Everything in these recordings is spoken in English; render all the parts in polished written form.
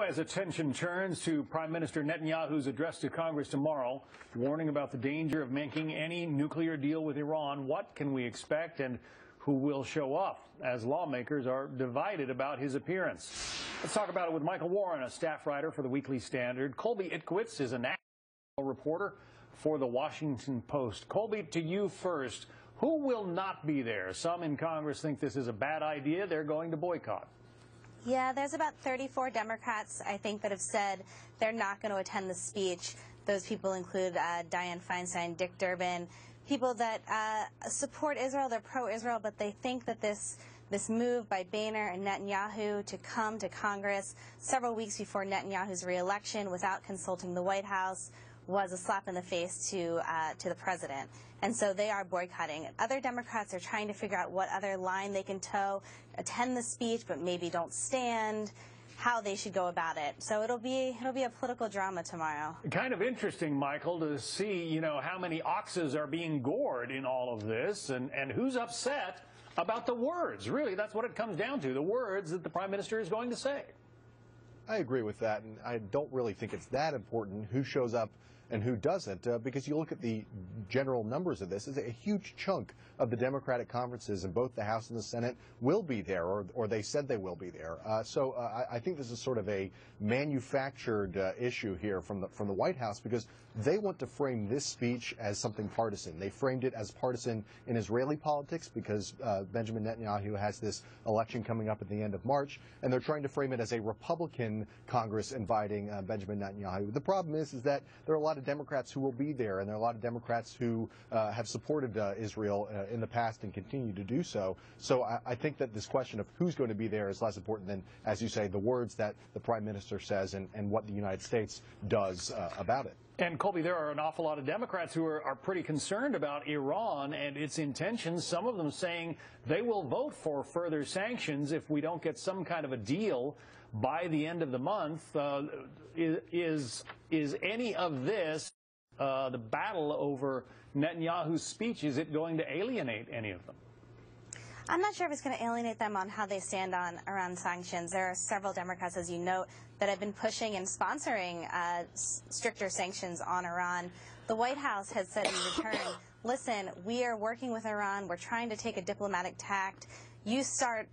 As attention turns to Prime Minister Netanyahu's address to Congress tomorrow, warning about the danger of making any nuclear deal with Iran, what can we expect and who will show up as lawmakers are divided about his appearance? Let's talk about it with Michael Warren, a staff writer for the Weekly Standard. Colby Itkowitz is a national reporter for the Washington Post. Colby, to you first. Who will not be there? Some in Congress think this is a bad idea. They're going to boycott. Yeah, there's about 34 Democrats, I think, that have said they're not going to attend the speech. Those people include Dianne Feinstein, Dick Durbin, people that support Israel, they're pro-Israel, but they think that this move by Boehner and Netanyahu to come to Congress several weeks before Netanyahu's re-election without consulting the White House was a slap in the face to the president. And so they are boycotting. Other Democrats are trying to figure out what other line they can toe, attend the speech, but maybe don't stand, how they should go about it. So it'll be a political drama tomorrow. Kind of interesting, Michael, to see, how many oxes are being gored in all of this and who's upset about the words. Really, that's what it comes down to, the words that the Prime Minister is going to say. I agree with that, and I don't really think it's that important who shows up and who doesn't, because you look at the general numbers of this, is a huge chunk of the Democratic conferences in both the House and the Senate will be there, or they said they will be there. So I think this is sort of a manufactured issue here from the White House, because they want to frame this speech as something partisan. They framed it as partisan in Israeli politics because Benjamin Netanyahu has this election coming up at the end of March, and they're trying to frame it as a Republican Congress inviting Benjamin Netanyahu. The problem is that there are a lot of Democrats who will be there, and there are a lot of Democrats who have supported Israel in the past and continue to do so. So I think that this question of who's going to be there is less important than, as you say, the words that the Prime Minister says and what the United States does about it. And, Colby, there are an awful lot of Democrats who are pretty concerned about Iran and its intentions, some of them saying they will vote for further sanctions if we don't get some kind of a deal by the end of the month. Is any of this, the battle over Netanyahu's speech, is it going to alienate any of them? I'm not sure if it's going to alienate them on how they stand around sanctions. There are several Democrats, as you note, that have been pushing and sponsoring stricter sanctions on Iran. The White House has said in return, listen, we are working with Iran. We're trying to take a diplomatic tact. You start,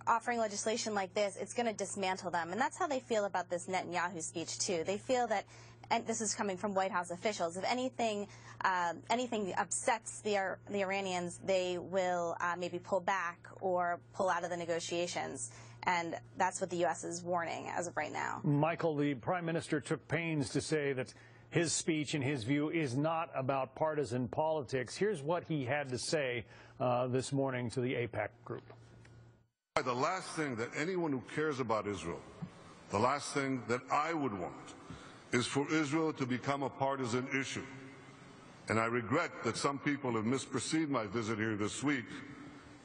offering legislation like this, it's going to dismantle them. And that's how they feel about this Netanyahu speech, too. They feel that, and this is coming from White House officials, if anything upsets the Iranians, they will maybe pull back or pull out of the negotiations. And that's what the U.S. is warning as of right now. Michael, the Prime Minister took pains to say that his speech, in his view, is not about partisan politics. Here's what he had to say this morning to the AIPAC group. The last thing that anyone who cares about Israel, the last thing that I would want, is for Israel to become a partisan issue. And I regret that some people have misperceived my visit here this week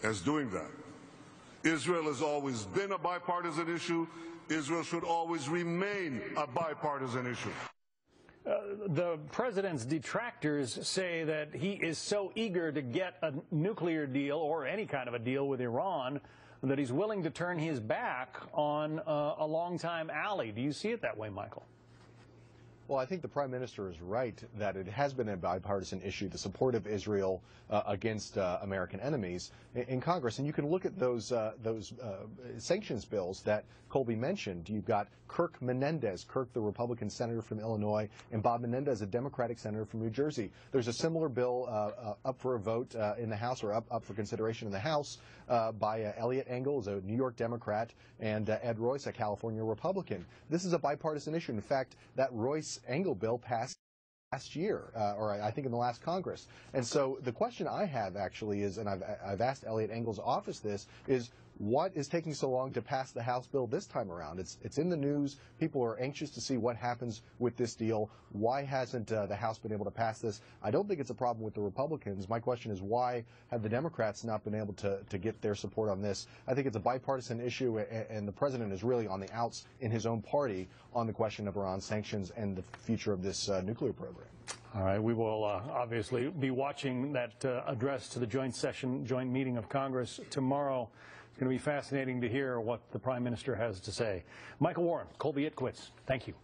as doing that. Israel has always been a bipartisan issue. Israel should always remain a bipartisan issue. The president's detractors say that he is so eager to get a nuclear deal or any kind of a deal with Iran that he's willing to turn his back on a longtime ally. Do you see it that way, Michael? Well, I think the Prime Minister is right that it has been a bipartisan issue, the support of Israel against American enemies in Congress. And you can look at those sanctions bills that Colby mentioned. You've got Kirk Menendez, Kirk, the Republican senator from Illinois, and Bob Menendez, a Democratic senator from New Jersey. There's a similar bill up for a vote in the House, or up for consideration in the House, by Eliot Engel, a New York Democrat, and Ed Royce, a California Republican. This is a bipartisan issue. In fact, that Royce-Engel bill passed last year, or I think in the last Congress. And so the question I have actually is, and I've asked Eliot Engel's office this, is what is taking so long to pass the House bill this time around? It's in the news. People are anxious to see what happens with this deal. Why hasn't the House been able to pass this? I don't think it's a problem with the Republicans. My question is, why have the Democrats not been able to get their support on this? I think it's a bipartisan issue, and the president is really on the outs in his own party on the question of Iran sanctions and the future of this nuclear program. All right, we will obviously be watching that address to the joint meeting of Congress tomorrow. going to be fascinating to hear what the Prime Minister has to say. Michael Warren, Colby Itkowitz, thank you.